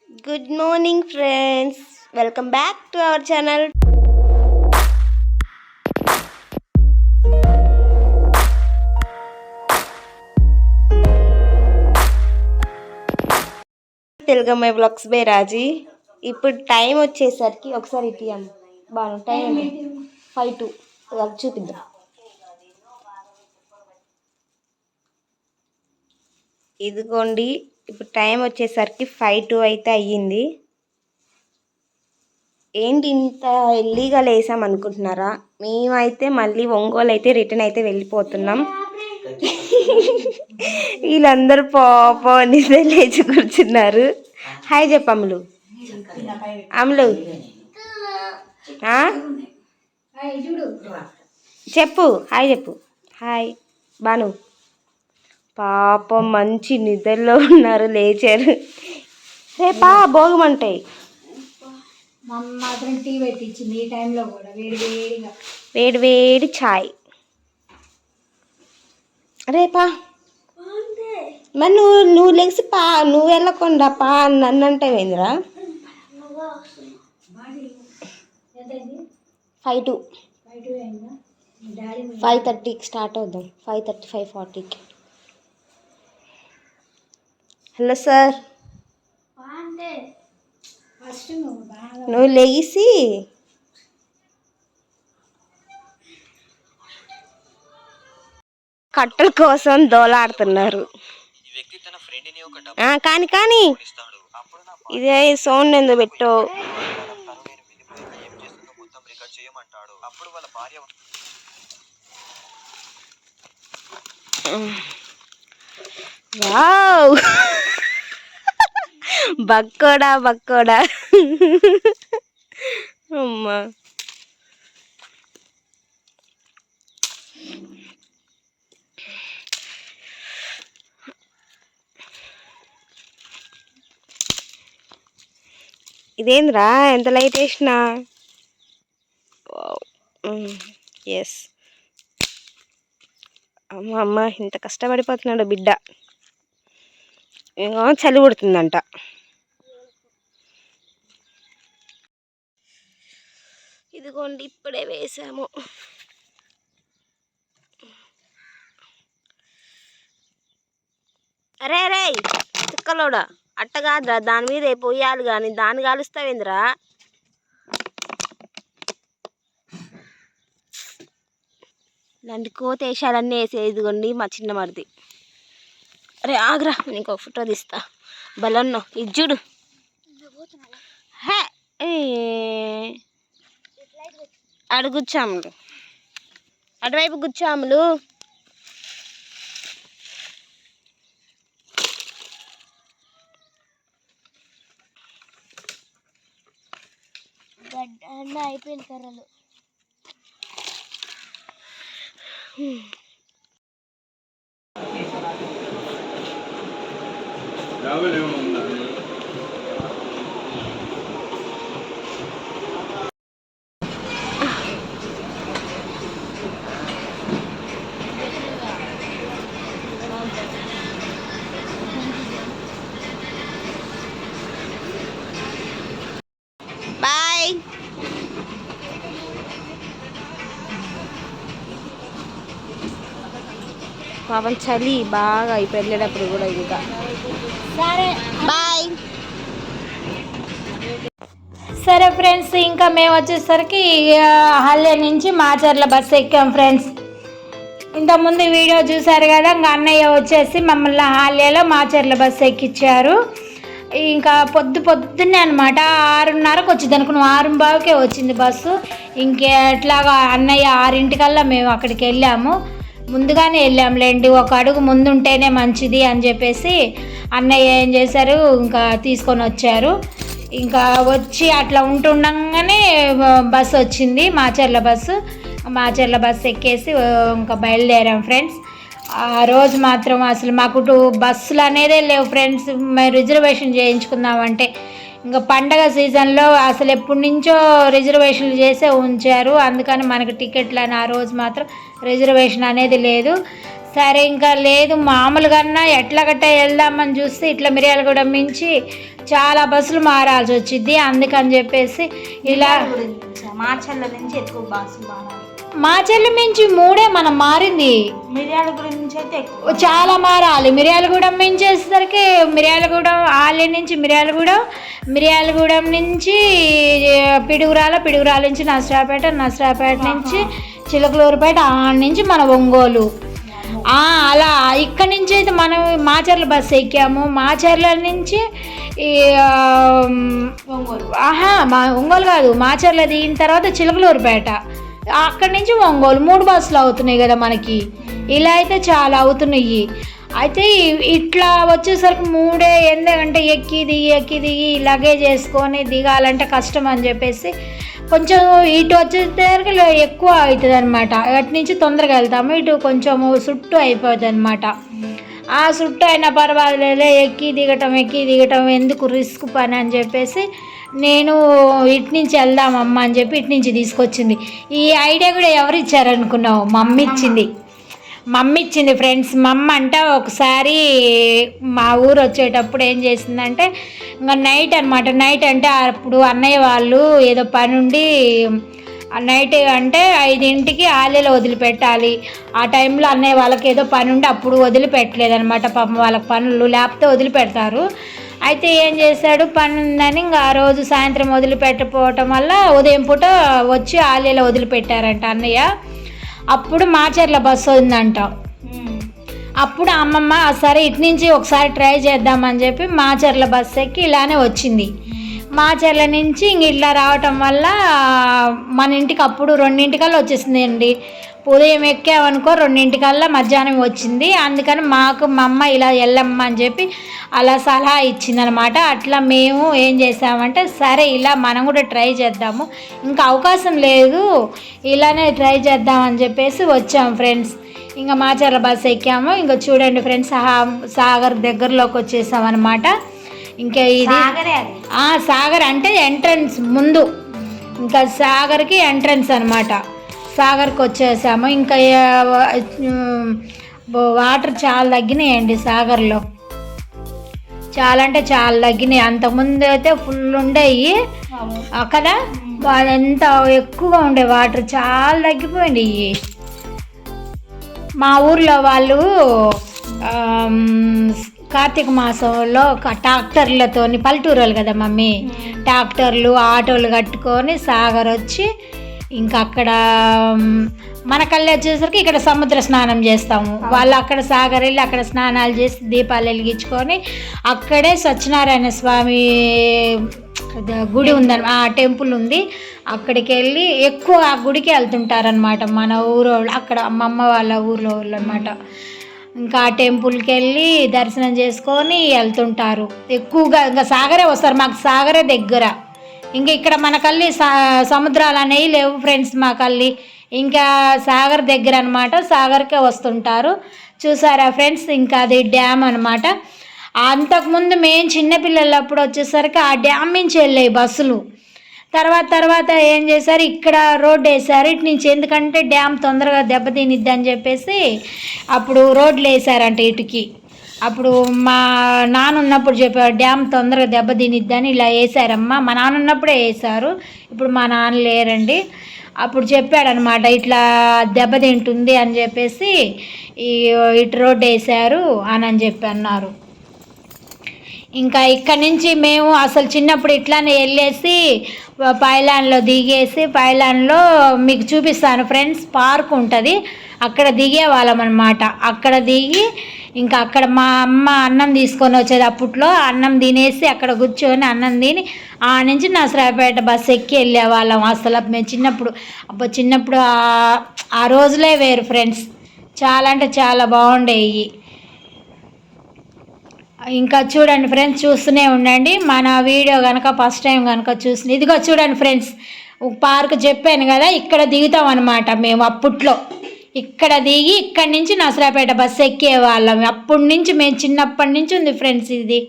Good morning, friends. Welcome back to our channel. తెలుగమ్మాయి blogs by Raji. ఇప్పుడు time వచ్చేసరికి ఒకసారి ఇటీఎం బాను టైం 5 to చూపిద్దాం. ఇదిగోండి, ఇప్పుడు టైం వచ్చేసరికి 5 to అయితే అయ్యింది. ఏంటి ఇంత ఎర్లీగా లేసాం అనుకుంటున్నారా? మేమైతే మళ్ళీ ఒంగోలు అయితే రిటర్న్ అయితే వెళ్ళిపోతున్నాం. వీళ్ళందరూ పాప నిద్ర లేచి కూర్చున్నారు. హాయ్ చెప్పు అమ్ములు. అమ్ములు చెప్పు, హాయ్ చెప్పు. హాయ్ బాను. పాపం మంచి నిద్రలో ఉన్నారు, లేచారు. రేపా భోగమంటాయి. మాత్రం టీ పెట్టించింది ఈ టైంలో కూడా వేడి వేడి ఛాయ్. రేపా మరి నువ్వు లెగిసి నువ్వు వెళ్ళకుండా నన్ను అంటే ఏందిరా? 5 to 5:30కి స్టార్ట్ అవుదాం. 5:30 5:40కి. హలో సార్, నువ్వు లేచి కట్టల కోసం దోలాడుతున్నారు. కానీ ఇదే సౌండ్ ఎందు పెట్టో. వావ్, బక్కోడా అమ్మా. ఇదేంద్రా ఎంత లైట్ వేసినా? ఎస్ అమ్మ ఇంత కష్టపడిపోతున్నాడు బిడ్డ. ఏమో చలి పుడుతుందంట. ఇదిగోండి ఇప్పుడే వేసాము. అరే తిక్కలోడా, అట్ట కాదురా, దాని మీద పోయాలి కానీ దాన్ని కాలుస్తావేంద్రా? ఇలాంటి కోతేషాలన్నీ వేసేదిగోండి మా చిన్న మరిది. అరే ఆగ్రా, నీకు ఒక ఫోటో తీస్తా. బలన్నో ఇది చూడు. హే అడు కూర్చోములు, అటువైపు కూర్చోములు. అయిపోయిన కర్రలు బాయ్. పాపం చలి బాగా వెళ్ళేటప్పుడు కూడా ఇంకా. సరే బాయ్. సరే ఫ్రెండ్స్, ఇంకా మేము వచ్చేసరికి హల్లే నుంచి మాచర్ల బస్సు ఎక్కాం ఫ్రెండ్స్. ఇంతకుముందు వీడియో చూసారు కదా. ఇంకా అన్నయ్య వచ్చేసి మమ్మల్ని హాల్యేలో మాచర్ల బస్సు ఎక్కించారు. ఇంకా పొద్దున్నే అనమాట 6:30కి వచ్చింది అనుకున్నాం. 6:15కే వచ్చింది బస్సు. ఇంకెట్లాగా అన్నయ్య 6:00కల్లా మేము అక్కడికి వెళ్ళాము. ముందుగానే వెళ్ళాంలేండి, ఒక అడుగు ముందుంటేనే మంచిది అని చెప్పేసి అన్నయ్య ఏం చేశారు, ఇంకా తీసుకొని వచ్చారు. ఇంకా వచ్చి అట్లా ఉంటుండగానే బస్సు వచ్చింది, మాచర్ల బస్సు ఎక్కేసి ఇంకా బయలుదేరాం ఫ్రెండ్స్. ఆ రోజు మాత్రం అసలు మాకు బస్సులు అనేదే లేవు ఫ్రెండ్స్. మేము రిజర్వేషన్ చేయించుకుందామంటే ఇంకా పండగ సీజన్లో అసలు ఎప్పటి నుంచో రిజర్వేషన్లు చేసే ఉంచారు. అందుకని మనకు టికెట్లు అని ఆ రోజు మాత్రం రిజర్వేషన్ అనేది లేదు. సరే ఇంకా లేదు మామూలుగా ఎట్లా గట్టా వెళ్దామని చూస్తే ఇట్లా మిర్యాలగూడ మించి చాలా బస్సులు మారాల్సి వచ్చింది. అందుకని చెప్పేసి ఇలా మాచర్ల నుంచి ఎక్కువ బస్సులు మారాలి. మాచర్ల మించి 3 మనం మారింది. మిర్యాలగూడ నుంచి అయితే ఎక్కువ చాలా మారాలి. మిర్యాలగూడెం మించి వచ్చేసరికి మిర్యాలగూడెం ఆలయ నుంచి మిర్యాలగూడెం నుంచి పిడుగురాల నుంచి నసరాపేట నుంచి చిలకలూరుపేట, నుంచి మన ఒంగోలు. అలా ఇక్కడి నుంచి అయితే మనం మాచర్ల బస్సు ఎక్కాము. మాచర్ల నుంచి ఒంగోలు కాదు, మాచర్ల దిగిన తర్వాత చిలకలూరుపేట, అక్కడి నుంచి ఒంగోలు 3 బస్సులు అవుతున్నాయి కదా మనకి. ఇలా అయితే చాలా అవుతున్నాయి. అయితే ఇట్లా వచ్చేసరికి 3 ఎందుకంటే ఎక్కి దిగి లగేజ్ వేసుకొని దిగాలంటే కష్టం అని చెప్పేసి కొంచెం ఇటు వచ్చేసరికి ఎక్కువ అవుతుంది అనమాట. అటు నుంచి తొందరగా వెళ్తాము, ఇటు కొంచెం చుట్టూ అయిపోతుంది అనమాట. ఆ చుట్టూ అయినా పర్వాలేదు, ఎక్కి దిగటం ఎందుకు రిస్క్ పని అని చెప్పేసి నేను ఇటు నుంచి వెళ్దామమ్మా అని చెప్పి ఇటు నుంచి తీసుకొచ్చింది. ఈ ఐడియా కూడా ఎవరు ఇచ్చారనుకున్నావు? మమ్మీ ఇచ్చింది ఫ్రెండ్స్. మమ్మ అంటే ఒకసారి మా ఊరు వచ్చేటప్పుడు ఏం చేసిందంటే ఇంకా నైట్ అనమాట. నైట్ అంటే అప్పుడు అన్నయ్య వాళ్ళు ఏదో పని ఉండి నైట్ అంటే 5ంటికి ఆలయలో వదిలిపెట్టాలి. ఆ టైంలో అన్నయ్య వాళ్ళకి ఏదో పని ఉండి అప్పుడు వదిలిపెట్టలేదనమాట. పాపం వాళ్ళకి పనులు లేకపోతే వదిలిపెడతారు. అయితే ఏం చేశాడు, పని ఉందని ఇంకా ఆ రోజు సాయంత్రం వదిలిపెట్టకపోవటం వల్ల ఉదయం పూట వచ్చి ఆలయలో వదిలిపెట్టారంట అన్నయ్య. అప్పుడు మాచర్ల బస్సు ఉందంట. అప్పుడు అమ్మమ్మ సరే ఇటు నుంచి ఒకసారి ట్రై చేద్దామని చెప్పి మాచర్ల బస్సు ఎక్కి ఇలానే వచ్చింది. మాచర్ల నుంచి ఇంక ఇట్లా రావటం వల్ల మన ఇంటికి అప్పుడు 2ంటికల్లా వచ్చేసింది అండి. ఉదయం ఎక్కామనుకో 2ంటికల్లా మధ్యాహ్నం వచ్చింది. అందుకని మా అమ్మ ఇలా వెళ్ళమ్మా అని చెప్పి అలా సలహా ఇచ్చిందనమాట. అట్లా మేము ఏం చేసామంటే సరే ఇలా మనం కూడా ట్రై చేద్దాము, ఇంకా అవకాశం లేదు, ఇలానే ట్రై చేద్దామని చెప్పేసి వచ్చాము ఫ్రెండ్స్. ఇంకా మాచర్ల బస్సు ఎక్కాము. ఇంకా చూడండి ఫ్రెండ్స్, సాగర్ దగ్గరలోకి వచ్చేసామన్నమాట. ఇంకా ఇది సాగర్ అంటే ఎంట్రన్స్ ముందు, ఇంకా సాగర్కి ఎంట్రన్స్ అనమాట. సాగర్కి వచ్చేసాము. ఇంకా వాటర్ చాలా తగ్గినాయండి సాగర్లో, చాలా అంటే చాలా తగ్గినాయి. అంతకుముందు అయితే ఫుల్ ఉండేవి కదా, ఎంత ఎక్కువగా ఉండే వాటర్ చాలా తగ్గిపోయింది. మా ఊర్లో వాళ్ళు కార్తీక మాసంలో ట్రాక్టర్లతో, పల్లెటూరు కదా మమ్మీ, ట్రాక్టర్లు ఆటోలు కట్టుకొని సాగర్ వచ్చి ఇంకా అక్కడ మన కళ్ళు వచ్చేసరికి ఇక్కడ సముద్ర స్నానం చేస్తాము. వాళ్ళు అక్కడ సాగర్ వెళ్ళి అక్కడ స్నానాలు చేసి దీపాలు వెలిగించుకొని అక్కడే సత్యనారాయణ స్వామి గుడి ఉందని, ఆ టెంపుల్ ఉంది, అక్కడికి వెళ్ళి ఎక్కువ ఆ గుడికి వెళ్తుంటారనమాట మన ఊరు వాళ్ళు, అక్కడ అమ్మమ్మ వాళ్ళ ఊర్లో వాళ్ళు అనమాట. ఇంకా ఆ టెంపుల్కి వెళ్ళి దర్శనం చేసుకొని వెళ్తుంటారు ఎక్కువగా. ఇంకా సాగరే వస్తారు, మాకు సాగరే దగ్గర. ఇంకా ఇక్కడ మనకల్లి సముద్రాలు అనేవి లేవు ఫ్రెండ్స్ మాకల్లి, ఇంకా సాగర్ దగ్గర అనమాట, సాగర్కే వస్తుంటారు. చూసారా ఫ్రెండ్స్, ఇంకా అది డ్యామ్ అనమాట. అంతకుముందు మేము చిన్నపిల్లలప్పుడు వచ్చేసరికి ఆ డ్యామ్ నుంచి వెళ్ళాయి బస్సులు. తర్వాత ఏం చేశారు, ఇక్కడ రోడ్డు వేశారు ఇటు నుంచి, ఎందుకంటే డ్యామ్ తొందరగా దెబ్బతినిద్ది అని చెప్పేసి అప్పుడు రోడ్లు వేసారంట ఇటుకి. అప్పుడు మా నాన్న ఉన్నప్పుడు చెప్పారు డ్యామ్ తొందరగా దెబ్బతినిద్దని ఇలా వేసారమ్మా. మా నాన్న ఉన్నప్పుడే వేసారు, ఇప్పుడు మా నాన్న లేరండి. అప్పుడు చెప్పాడనమాట ఇట్లా దెబ్బతింటుంది అని చెప్పేసి ఇటు రోడ్డు వేసారు అని చెప్పి అన్నారు. ఇంకా ఇక్కడి నుంచి మేము అసలు చిన్నప్పుడు ఇట్లానే వెళ్ళేసి పైలాన్లో దిగేసి, పైలాన్లో మీకు చూపిస్తాను ఫ్రెండ్స్, పార్క్ ఉంటుంది, అక్కడ దిగేవాళ్ళం అనమాట. అక్కడ దిగి ఇంకా అక్కడ మా అమ్మ అన్నం తీసుకొని వచ్చేది. అప్పట్లో అన్నం తినేసి అక్కడ కూర్చొని అన్నం తిని ఆ నుంచి నసరాపేట బస్సు ఎక్కి వెళ్ళేవాళ్ళం. అసలు మేము చిన్నప్పుడు ఆ రోజులే వేరు ఫ్రెండ్స్, చాలా అంటే చాలా బాగుండేవి. ఇంకా చూడండి ఫ్రెండ్స్, చూస్తూనే ఉండండి మన వీడియో కనుక ఫస్ట్ టైం కనుక చూసి. ఇదిగో చూడండి ఫ్రెండ్స్, పార్క్ చెప్పాను కదా, ఇక్కడ దిగుతాం అనమాట మేము. అప్పట్లో ఇక్కడ దిగి ఇక్కడి నుంచి నసరాపేట బస్సు ఎక్కేవాళ్ళం. అప్పటి నుంచి మేము చిన్నప్పటి నుంచి ఉంది ఫ్రెండ్స్ ఇది,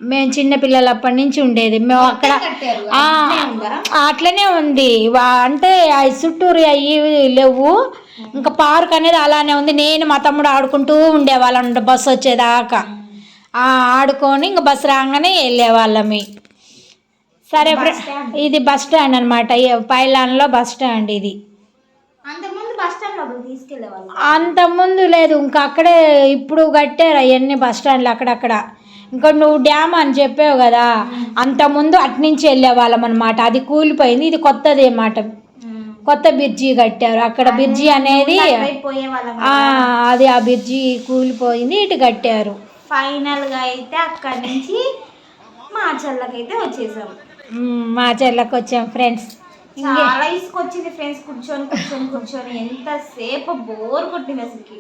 మేము చిన్నపిల్లలు అప్పటి నుంచి ఉండేది. మేము అక్కడ అట్లనే ఉంది, అంటే చుట్టూరు అవి లేవు, ఇంకా పార్క్ అనేది అలానే ఉంది. నేను మా తమ్ముడు ఆడుకుంటూ ఉండేవాళ్ళం బస్సు వచ్చేదాకా. ఆడుకొని ఇంకా బస్సు రాగానే వెళ్ళేవాళ్ళమి. సరే ఇది బస్ స్టాండ్ అనమాట. పైలాన్లో బస్ స్టాండ్ ఇది. అంతకుముందు లేదు, ఇంకా అక్కడే ఇప్పుడు కట్టారు అవన్నీ బస్ స్టాండ్లు అక్కడక్కడ. ఇంకా నువ్వు డ్యామ్ అని చెప్పావు కదా, అంతకుముందు అట్నుంచి వెళ్ళేవాళ్ళం అనమాట. అది కూలిపోయింది, ఇది కొత్తది అన్నమాట. కొత్త బ్రిడ్జి కట్టారు అక్కడ. బ్రిడ్జి అనేది అది ఆ బ్రిడ్జి కూలిపోయింది, ఇటు కట్టారు. ఫైనల్గా అయితే అక్కడి నుంచి మాచర్లకైతే వచ్చేసాం. మాచర్లకు వచ్చాం ఫ్రెండ్స్. చాలా ఇసుకొచ్చింది ఫ్రెండ్స్, కూర్చొని కూర్చొని కూర్చొని ఎంతసేపు బోర్ కొట్టింది అసలుకి.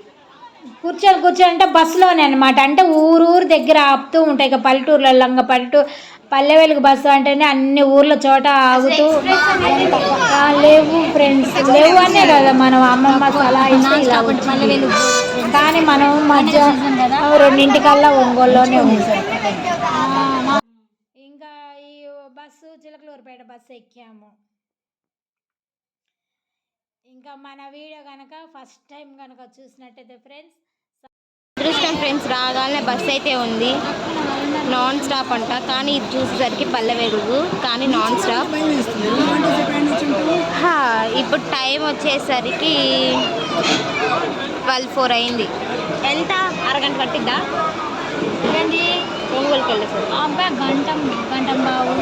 కూర్చొని అంటే బస్సులోనే అనమాట. అంటే ఊరు దగ్గర ఆపుతూ ఉంటాయి. ఇక పల్లెటూర్లలో ఇంకా పల్లె వెలుగు బస్సు అంటేనే అన్ని ఊర్ల చోట ఆగుతూ లేవు ఫ్రెండ్స్, లేవు అనే కదా మనం అమ్మమ్మ సలహా ఇస్తే ఇలా వచ్చింది. కానీ మనం మధ్య 2:00కల్లా ఒంగోలులోనే ఉంటాం. ఇంకా ఈ బస్సు చిలకలూరుపేట బస్సు ఎక్కాము. ఇంకా మన వీడియో కనుక ఫస్ట్ టైం కనుక చూసినట్టయితే ఫ్రెండ్స్, అదృష్టం ఫ్రెండ్స్, రాగానే బస్ అయితే ఉంది. నాన్ స్టాప్ అంట, కానీ ఇది చూసేసరికి పల్లె వెలుగు కానీ నాన్ స్టాప్. ఇప్పుడు టైం వచ్చేసరికి 12:04 అయింది. ఎంత అరగంట పట్టిద్దా ఒంగోలుకి వెళ్ళేసరికి? గంట బావు.